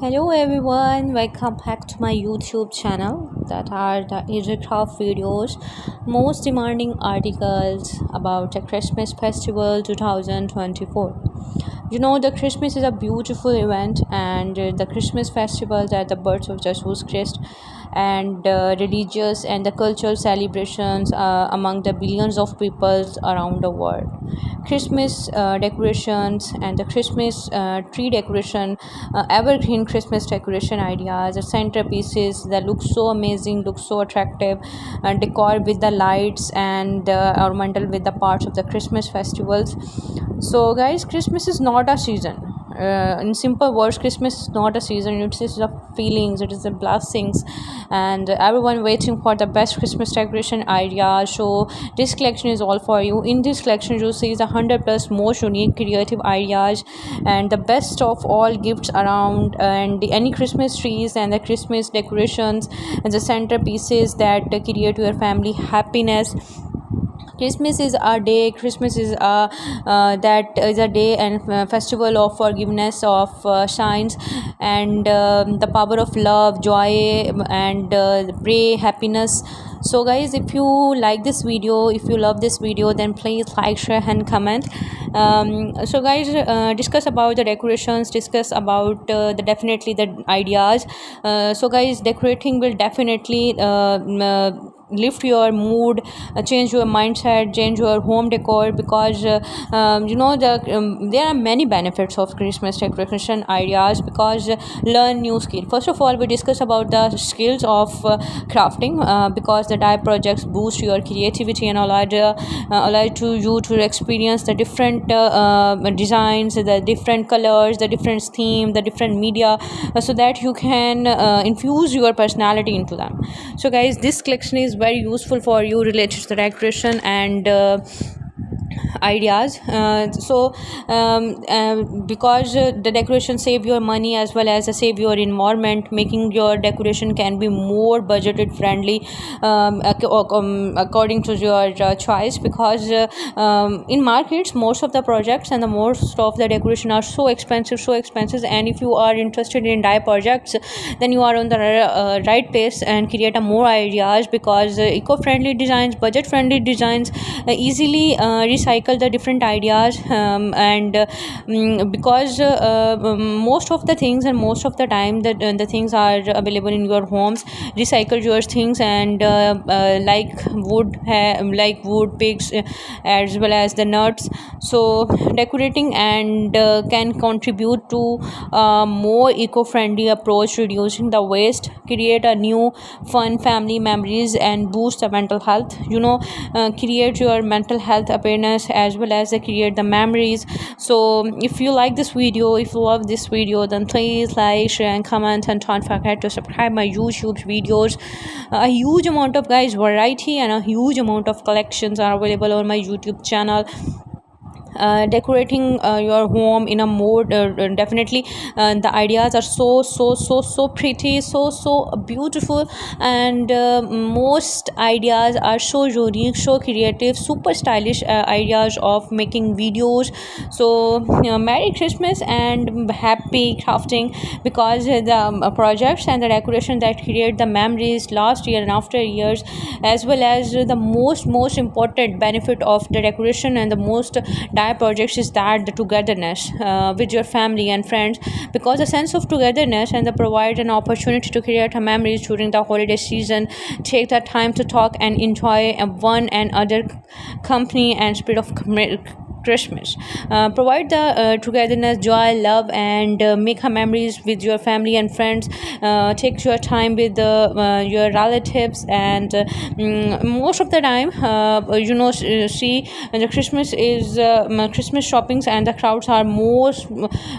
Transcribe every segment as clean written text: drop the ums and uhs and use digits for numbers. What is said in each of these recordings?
Hello everyone, welcome back to my YouTube channel that are the Asia-Craft videos, most demanding articles about the Christmas festival 2024. The Christmas is a beautiful event, and the Christmas festival that the birth of Jesus Christ, and religious and the cultural celebrations among the billions of peoples around the world. Christmas decorations and the Christmas tree decoration, evergreen Christmas decoration ideas, the centerpieces that look so amazing, look so attractive, decor with the lights and the ornamental with the parts of the Christmas festivals. So, guys, Christmas is not a season. In simple words, Christmas is not a season. It is the feelings, it is the blessings, and everyone waiting for the best Christmas decoration idea. So this collection is all for you. In this collection, you see the 100 plus most unique creative ideas and the best of all gifts around, and any Christmas trees and the Christmas decorations and the centerpieces that create your family happiness. Christmas is a day. Christmas is a that is a day and festival of forgiveness, of shines, and the power of love, joy, and pray happiness. So, guys, if you like this video, if you love this video, then please like, share, and comment. So, guys, discuss about the decorations. Discuss about the definitely the ideas. So, guys, decorating will definitely lift your mood, change your mindset, change your home decor, because there are many benefits of Christmas decoration ideas, because learn new skill. First of all, we discuss about the skills of crafting, because the dye projects boost your creativity and allow to you to experience the different designs, the different colors, the different theme, the different media, so that you can infuse your personality into them. So, guys, this collection is very useful for you related to the decoration and ideas. Because the decoration save your money as well as save your environment, making your decoration can be more budgeted friendly, according to your choice, because in markets most of the projects and the most of the decoration are so expensive, and if you are interested in dye projects, then you are on the right pace and create a more ideas, because eco-friendly designs, budget-friendly designs easily recycle the different ideas, and because most of the things and most of the time that the things are available in your homes, recycle your things, and like wood pigs, as well as the nuts. So decorating and can contribute to more eco-friendly approach, reducing the waste, create a new fun family memories, and boost the mental health. Create your mental health awareness as well as create the memories. So if you like this video, if you love this video, then please like, share, and comment, and don't forget to subscribe my YouTube videos. A huge amount of guys variety and a huge amount of collections are available on my YouTube channel. Decorating your home in a more definitely the ideas are so pretty, so beautiful, and most ideas are so unique, so creative, super stylish ideas of making videos. So merry Christmas and happy crafting, because the projects and the decoration that create the memories last year and after years, as well as the most important benefit of the decoration and the most dire projects is that the togetherness with your family and friends, because a sense of togetherness and the provide an opportunity to create a memories during the holiday season. Take the time to talk and enjoy one and other company and spirit of Christmas. Provide the togetherness, joy, love, and make a memories with your family and friends. Take your time with your relatives, and most of the time, see, the Christmas is Christmas shoppings and the crowds are most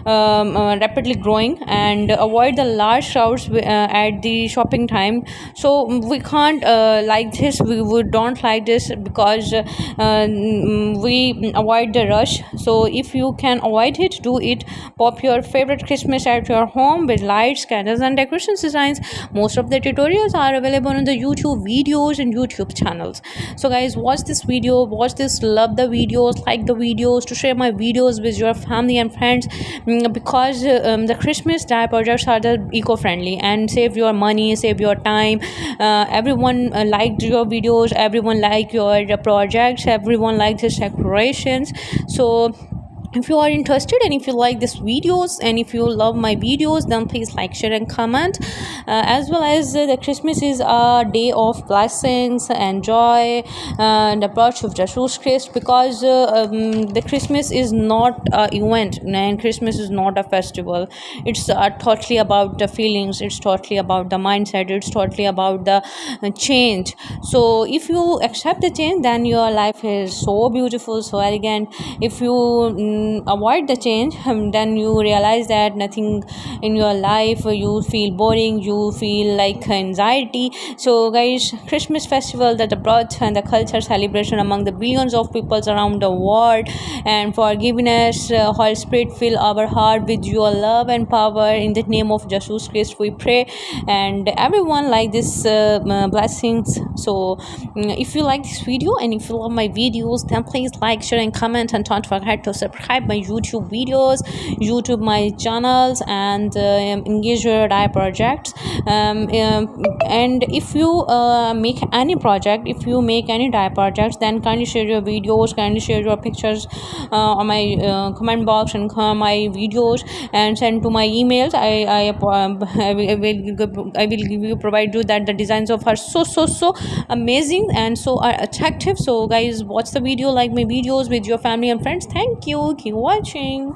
rapidly growing, and avoid the large crowds at the shopping time. So we can't like this. We don't like this, because we avoid a rush. So if you can avoid it, do it. Pop your favorite Christmas at your home with lights, candles, and decoration designs. Most of the tutorials are available on the YouTube videos and YouTube channels. So guys, watch this video, watch this, love the videos, like the videos, to share my videos with your family and friends, because the Christmas dye projects are the eco-friendly and save your money, save your time. Everyone liked your videos, everyone liked your projects, everyone liked his decorations. So if you are interested and if you like these videos and if you love my videos, then please like, share, and comment. As well as the Christmas is a day of blessings and joy, and approach of Jesus Christ, because the Christmas is not a event and Christmas is not a festival. It's totally about the feelings, it's totally about the mindset, it's totally about the change. So if you accept the change, then your life is so beautiful, so elegant. If you avoid the change, then you realize that nothing in your life, you feel boring, you feel like anxiety. So guys, Christmas festival, that the birth and the culture celebration among the billions of peoples around the world, and for giving us Holy Spirit, fill our heart with your love and power. In the name of Jesus Christ we pray, and everyone like this blessings. So if you like this video and if you love my videos, then please like, share, and comment, and don't forget to subscribe my YouTube videos, YouTube my channels, and engage your dye projects. And if you make any project, if you make any dye projects, then kindly share your videos, kindly share your pictures on my comment box, and my videos, and send to my emails. I will give you, provide you that the designs of are so amazing and so are attractive. So guys, watch the video, like my videos with your family and friends. Thank you, keep watching.